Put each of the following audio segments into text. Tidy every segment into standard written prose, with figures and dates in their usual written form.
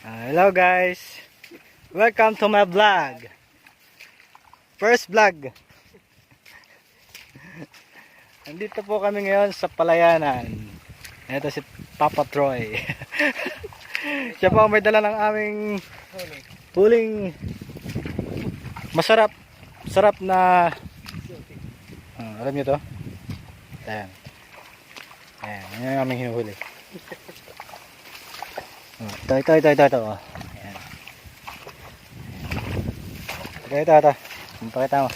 Hello guys, welcome to my vlog. First vlog. Nandito po kami ngayon sa Palayanan. Ito si Papa Troy. Siya po ang may dala ng aming huling masarap na alam niyo to? Ayan. Ayan, yun yung aming hinuhuli. Ito. Oh. Ayan. Ito. Pakita mo.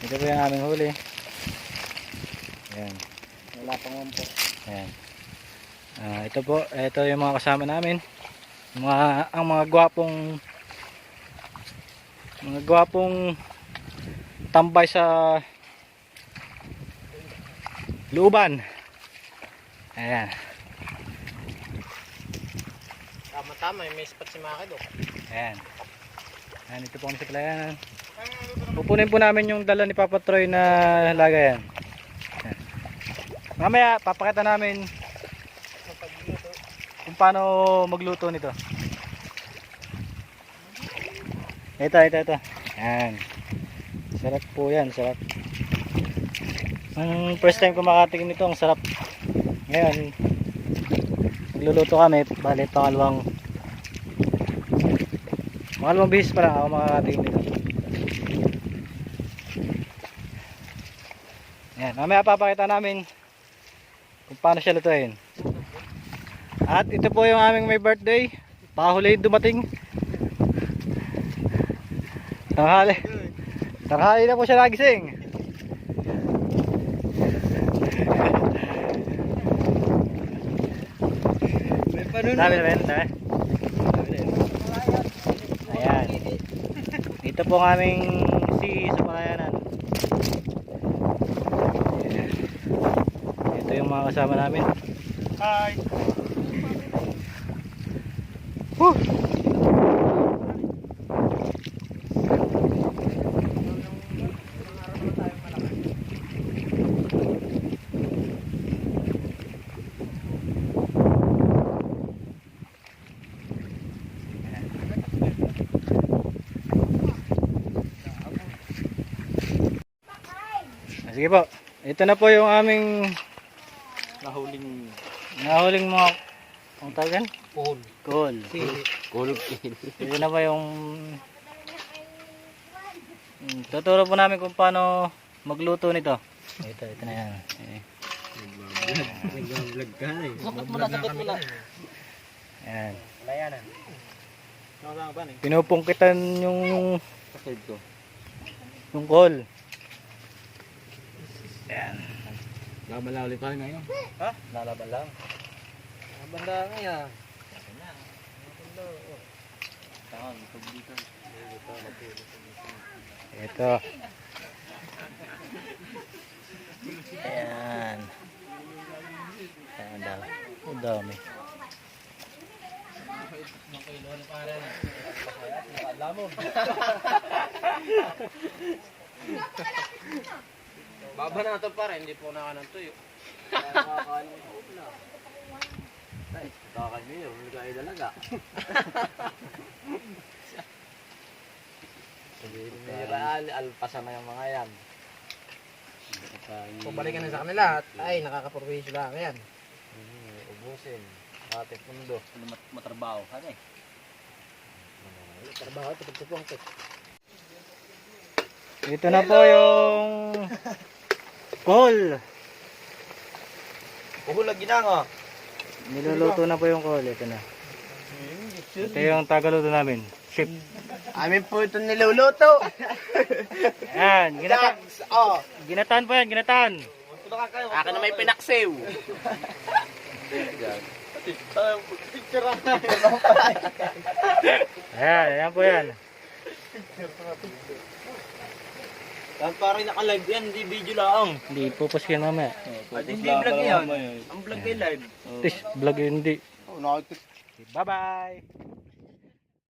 Ito po yung aming huli. Ayan. Wala pang umpo. Ayan. Ito yung mga kasama namin. Ang mga gwapong tambay sa looban. Ayan. Tama, may spot si Maki do. Ayan. Ayan, ito po kami sa Palayanan. Pupunin po namin yung dala ni Papa Troy na lagayan. Ayan. Mamaya, papakita namin kung paano magluto nito. Ito. Ayan. Sarap po yan, sarap. First time ko makatikim nito, ang sarap. Ngayon, magluluto kami, bali pangalawang bihis pa lang ako makakatingin nito. Ayan, mamaya papakita namin kung paano siya lutuin. At ito po yung aming may birthday, pahuli dumating. Tanghali na po siya nagising. Dami. Ayan. Ito po ang aming sa Palayanan. Ito yung mga kasama namin. Hi! Woo! Sige po. Ito na po yung aming nahuling mga ang tagan? Kuhol. Ito na po yung tuturo po namin kung paano magluto nito. Ito na yan. Nag-vlog ka eh. Sakot mo na. Ayan. Palayanan. Pinupungkitan yung kuhol. Ayan. Laban lang ulit pa rin ngayon. Ha? Lalaban lang. Laban lang ngayon. Ito. Ayan. Ayan daw. Ang dami. Baba na ito pare, hindi po naka ng tuyo. Kakain nyo yun, hindi kayo dalaga. Alpasan na yung mga yan. Pabalikan na sa kanila at ay nakakapurwisyo lang yan. Ubusin, ating pundo. Matrabaho ka na eh. Trabaho, tupag-tupang ito. Ito na po yung kuhol. Lagi na nga. Niluluto na po yung kuhol. Ito na. Ito yung tagaluto namin. Chef. Amin po ito niluluto. Ayan. Ginataan po yan. Ginataan. Akin na may pinaksew. Ayan. Ayan po yan. Parang naka-live yan, hindi video lang. Hindi pupus yan mamaya. Hindi vlog yan. Ang vlog ay live. Vlog yun hindi. Oh, nakikita. Bye bye.